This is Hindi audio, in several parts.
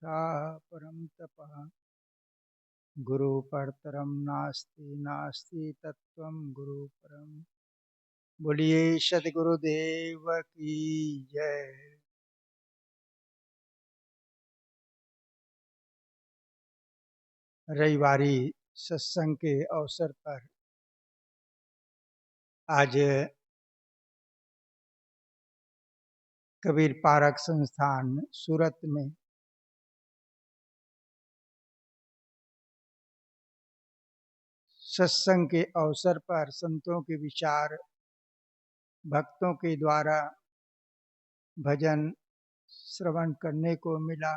सा परम तपः गुरु परतरम नास्ति नास्ति तत्वम गुरु परम। बोलिए सदगुरुदेव की जय। रविवारी सत्संग के अवसर पर आज कबीर पारक संस्थान सूरत में सत्संग के अवसर पर संतों के विचार भक्तों के द्वारा भजन श्रवण करने को मिला,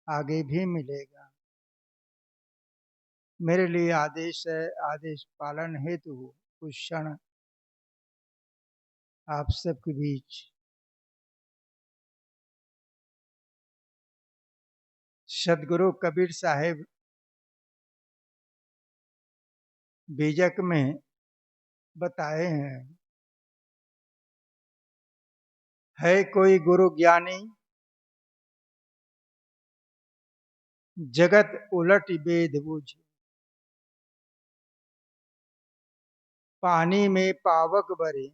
आगे भी मिलेगा। मेरे लिए आदेश है, आदेश पालन हेतु कुछ क्षण आप सबके बीच सदगुरु कबीर साहिब बीजक में बताए हैं, है कोई गुरु ज्ञानी जगत उलट वेद बूझे। पानी में पावक भरे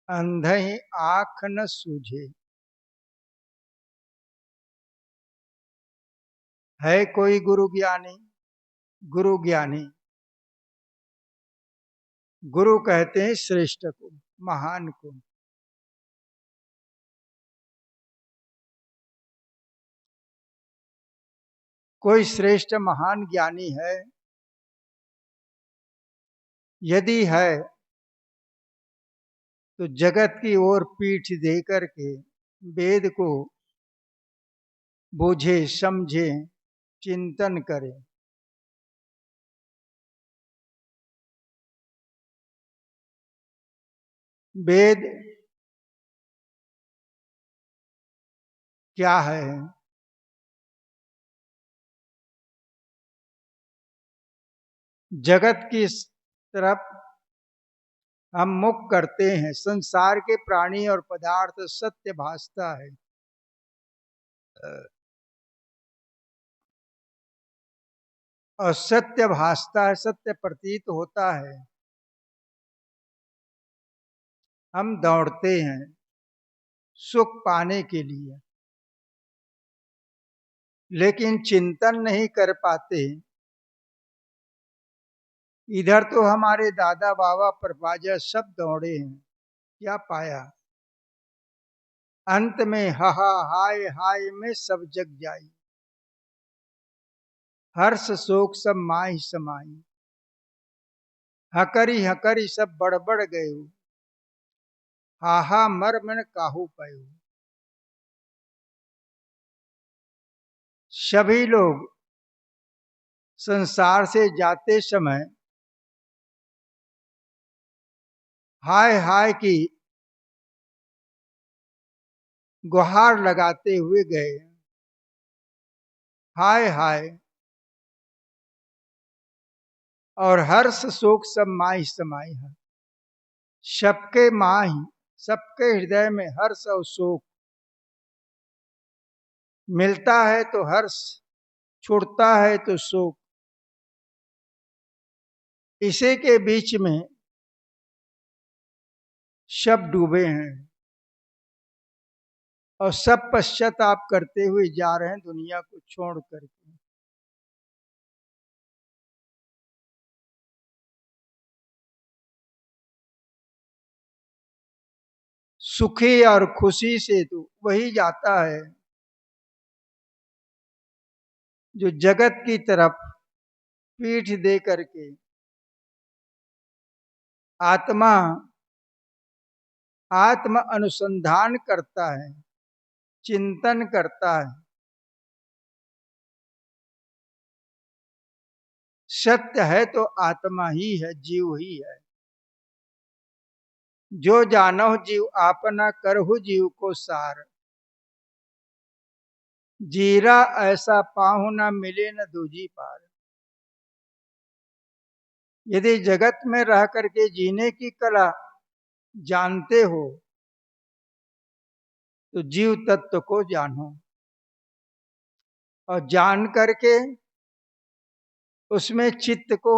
अंधे आँख न सूझे। है कोई गुरु ज्ञानी, गुरु ज्ञानी गुरु कहते हैं श्रेष्ठ को, महान को। कोई श्रेष्ठ महान ज्ञानी है, यदि है तो जगत की ओर पीठ दे करके वेद को बूझे, समझे, चिंतन करे। वेद क्या है? जगत की तरफ हम मुख करते हैं, संसार के प्राणी और पदार्थ सत्य भासता है। और सत्य भासता है, सत्य प्रतीत होता है। हम दौड़ते हैं सुख पाने के लिए, लेकिन चिंतन नहीं कर पाते। इधर तो हमारे दादा बाबा परवाजा सब दौड़े हैं, क्या पाया? अंत में हाहा हाय हाय में सब जग जाई। हर्ष शोक सब माही समाई। हकरी सब बड़बड़ गए। हाहा मर मन काहू पायो। सभी लोग संसार से जाते समय हाय हाय की गुहार लगाते हुए गए। हाय हाय और हर्ष शोक सब माही समाई है। सबके माही, सबके हृदय में हर्ष और शोक। मिलता है तो हर्ष, छूटता है तो शोक। इसी के बीच में सब डूबे हैं और सब पश्चाताप करते हुए जा रहे हैं दुनिया को छोड़ करके। सुखी और खुशी से तो वही जाता है जो जगत की तरफ पीठ दे करके आत्म अनुसंधान करता है, चिंतन करता है। सत्य है तो आत्मा ही है, जीव ही है। जो जानो जीव आपना करहु जीव को सार। जीरा ऐसा पाहु न मिले न दूजी पार। यदि जगत में रह करके जीने की कला जानते हो तो जीव तत्व को जानो। और जान करके उसमें चित्त को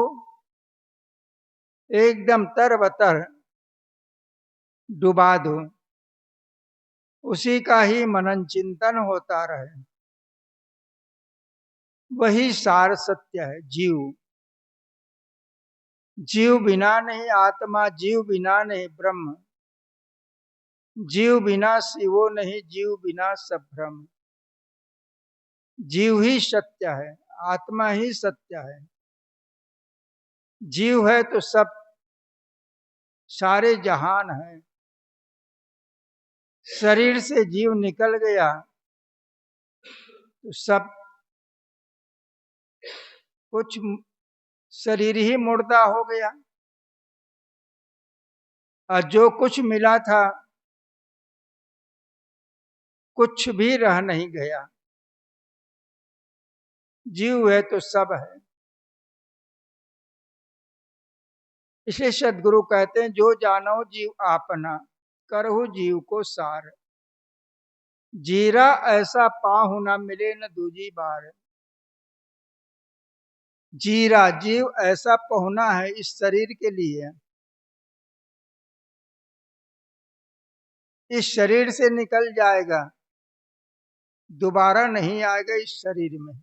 एकदम तरबतर डुबा दो, उसी का ही मनन चिंतन होता रहे। वही सार सत्य है। जीव जीव बिना नहीं आत्मा, जीव बिना नहीं ब्रह्म, जीव बिना शिवो नहीं, जीव बिना सब भ्रम। जीव ही सत्य है, आत्मा ही सत्य है। जीव है तो सब सारे जहान है। शरीर से जीव निकल गया तो सब कुछ शरीर ही मुर्दा हो गया, और जो कुछ मिला था कुछ भी रह नहीं गया। जीव है तो सब है। इसलिए सदगुरु कहते हैं, जो जानो जीव आपना, करहु जीव को सार। जीरा ऐसा पाहु ना मिले न दूजी बार। जीरा जीव ऐसा पहुना है इस शरीर के लिए, इस शरीर से निकल जाएगा, दोबारा नहीं आएगा इस शरीर में।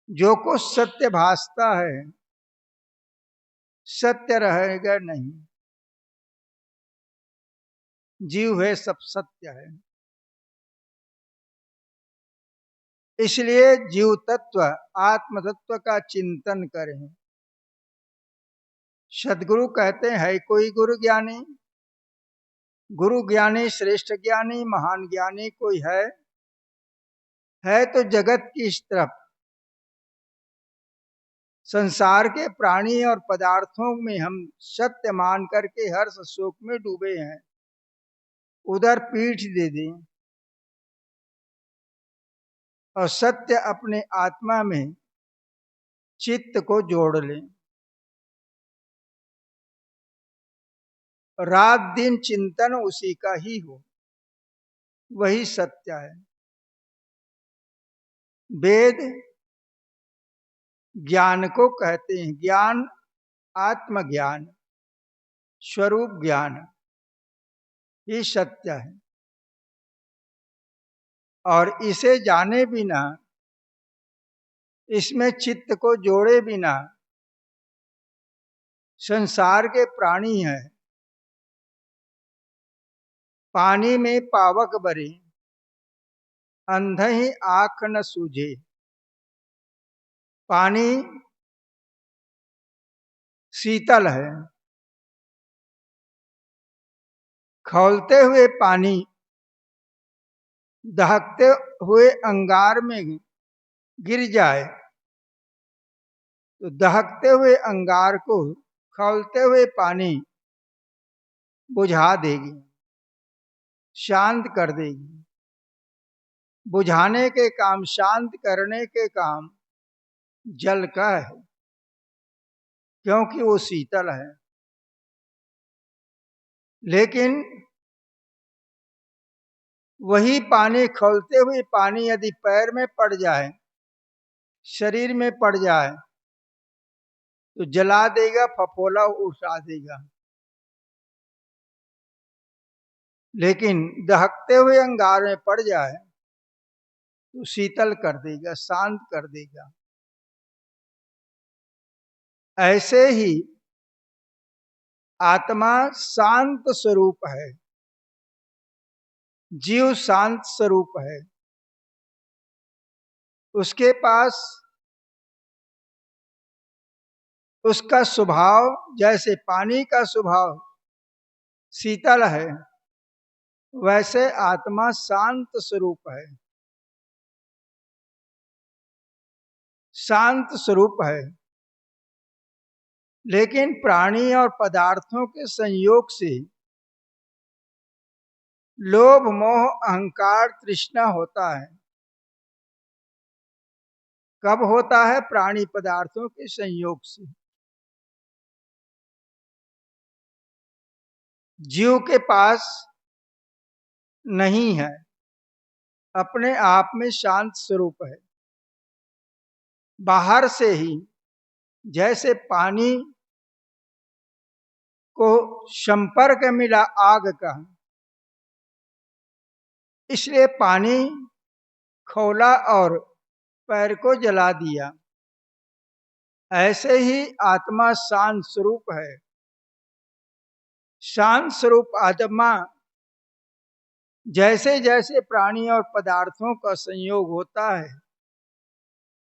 जो कुछ सत्य भासता है सत्य रहेगा नहीं। जीव है सब सत्य है। इसलिए जीव तत्व आत्म तत्व का चिंतन करें। सदगुरु कहते हैं, कोई गुरु ज्ञानी, गुरु ज्ञानी श्रेष्ठ ज्ञानी महान ज्ञानी कोई है तो जगत की इस तरफ। संसार के प्राणी और पदार्थों में हम सत्य मान करके हर्ष शोक में डूबे हैं, उधर पीठ दे दें और सत्य अपने आत्मा में चित्त को जोड़ लें। रात दिन चिंतन उसी का ही हो, वही सत्य है। वेद ज्ञान को कहते हैं, ज्ञान आत्मज्ञान स्वरूप ज्ञान ही सत्य है। और इसे जाने बिना, इसमें चित्त को जोड़े बिना, संसार के प्राणी है पानी में पावक बरे, अंध ही आंख न सूझे। पानी शीतल है, खौलते हुए पानी दहकते हुए अंगार में गिर जाए तो दहकते हुए अंगार को खौलते हुए पानी बुझा देगी, शांत कर देगी। बुझाने के काम, शांत करने के काम जल का है, क्योंकि वो शीतल है। लेकिन वही पानी, खौलते हुए पानी यदि पैर में पड़ जाए, शरीर में पड़ जाए तो जला देगा, फफोला उठा देगा। लेकिन दहकते हुए अंगार में पड़ जाए तो शीतल कर देगा, शांत कर देगा। ऐसे ही आत्मा शांत स्वरूप है, जीव शांत स्वरूप है। उसके पास उसका स्वभाव जैसे पानी का स्वभाव शीतल है, वैसे आत्मा शांत स्वरूप है, शांत स्वरूप है। लेकिन प्राणी और पदार्थों के संयोग से लोभ मोह अहंकार तृष्णा होता है। कब होता है? प्राणी पदार्थों के संयोग से। जीव के पास नहीं है, अपने आप में शांत स्वरूप है। बाहर से ही जैसे पानी को संपर्क मिला आग का, इसलिए पानी खौला और पैर को जला दिया। ऐसे ही आत्मा शांत स्वरूप है। शांत स्वरूप आत्मा जैसे जैसे प्राणी और पदार्थों का संयोग होता है,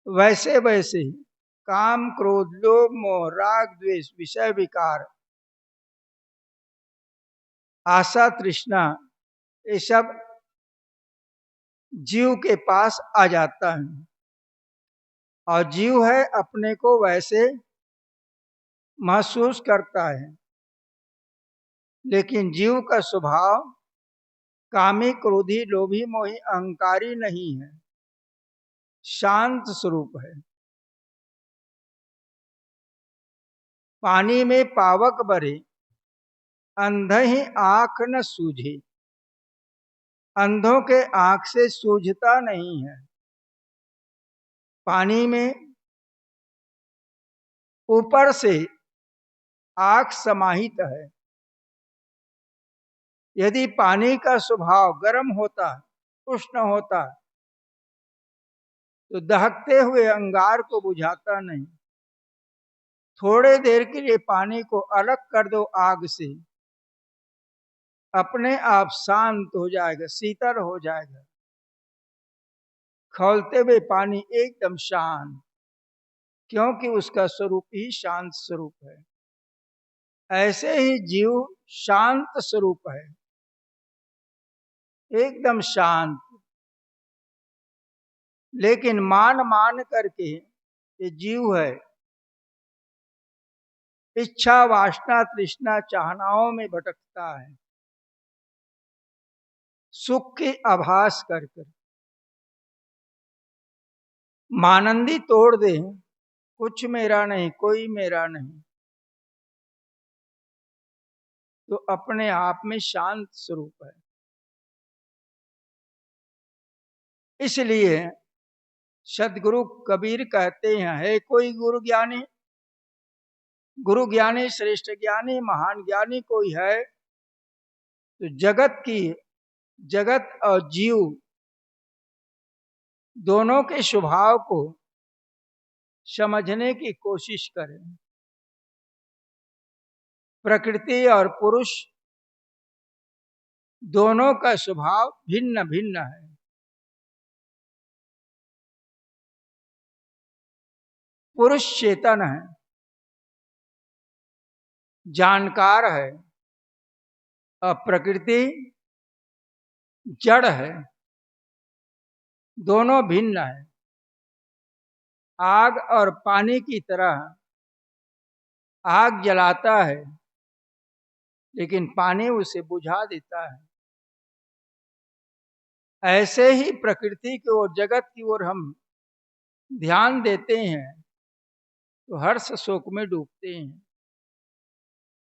वैसे वैसे ही काम, क्रोध, लोभ, मोह, राग, द्वेष, विषय विकार, आशा, तृष्णा, ये सब जीव के पास आ जाता है। और जीव है अपने को वैसे महसूस करता है, लेकिन जीव का स्वभाव कामी, क्रोधी, लोभी, मोही, अहंकारी नहीं है, शांत स्वरूप है। पानी में पावक भरे, अंधे ही आंख न सूझे। अंधों के आंख से सूझता नहीं है। पानी में ऊपर से आंख समाहित है। यदि पानी का स्वभाव गर्म होता, उष्ण होता, तो दहकते हुए अंगार को बुझाता नहीं। थोड़े देर के लिए पानी को अलग कर दो आग से, अपने आप शांत हो जाएगा, शीतल हो जाएगा। खौलते हुए पानी एकदम शांत, क्योंकि उसका स्वरूप ही शांत स्वरूप है। ऐसे ही जीव शांत स्वरूप है, एकदम शांत। लेकिन मान मान करके ये जीव है, इच्छा, वासना, तृष्णा, चाहनाओं में भटकता है, सुख की आभास कर कर। मानंदी तोड़ दे, कुछ मेरा नहीं, कोई मेरा नहीं, तो अपने आप में शांत स्वरूप है। इसलिए सदगुरु कबीर कहते हैं, है कोई गुरु ज्ञानी, गुरु ज्ञानी, श्रेष्ठ ज्ञानी, महान ज्ञानी कोई है तो जगत और जीव दोनों के स्वभाव को समझने की कोशिश करें। प्रकृति और पुरुष दोनों का स्वभाव भिन्न भिन्न है। पुरुष चेतन है, जानकार है, और प्रकृति जड़ है। दोनों भिन्न है। आग और पानी की तरह आग जलाता है, लेकिन पानी उसे बुझा देता है। ऐसे ही प्रकृति की ओर, जगत की ओर हम ध्यान देते हैं तो हर्ष शोक में डूबते हैं।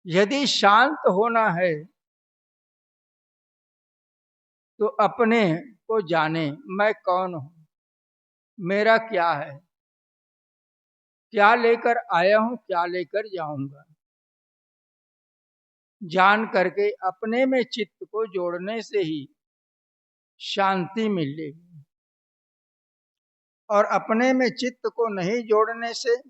यदि शांत होना है तो अपने को जाने, मैं कौन हूं, मेरा क्या है, क्या लेकर आया हूं, क्या लेकर जाऊंगा। जान करके अपने में चित्त को जोड़ने से ही शांति मिलेगी, और अपने में चित्त को नहीं जोड़ने से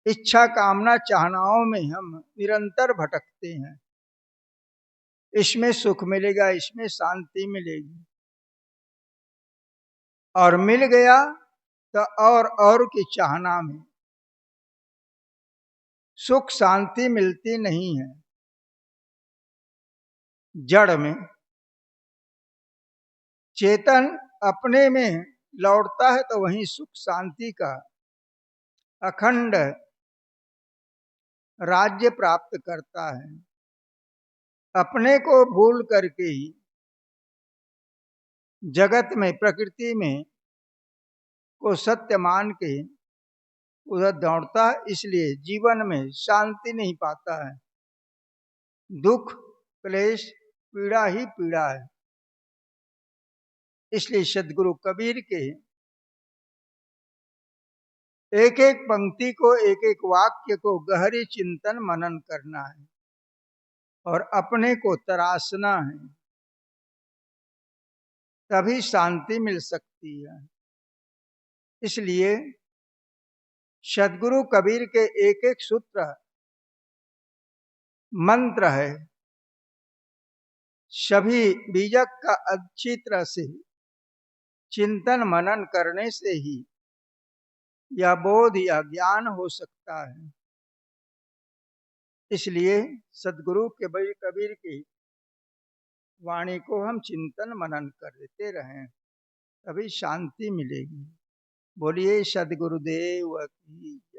इच्छा, कामना, चाहनाओं में हम निरंतर भटकते हैं। इसमें सुख मिलेगा, इसमें शांति मिलेगी, और मिल गया तो और की चाहना में सुख शांति मिलती नहीं है। जड़ में चेतन अपने में लौटता है तो वहीं सुख शांति का अखंड राज्य प्राप्त करता है। अपने को भूल करके ही जगत में, प्रकृति में को सत्य मान के उधर दौड़ता है, इसलिए जीवन में शांति नहीं पाता है। दुख, क्लेश, पीड़ा ही पीड़ा है। इसलिए सदगुरु कबीर के एक एक पंक्ति को, एक एक वाक्य को गहरी चिंतन मनन करना है और अपने को तराशना है, तभी शांति मिल सकती है। इसलिए सदगुरु कबीर के एक एक सूत्र मंत्र है। सभी बीजक का अच्छी तरह से चिंतन मनन करने से ही यह बोध या ज्ञान हो सकता है। इसलिए सदगुरु के कबीर की वाणी को हम चिंतन मनन करते रहें, तभी शांति मिलेगी। बोलिए सदगुरुदेव की।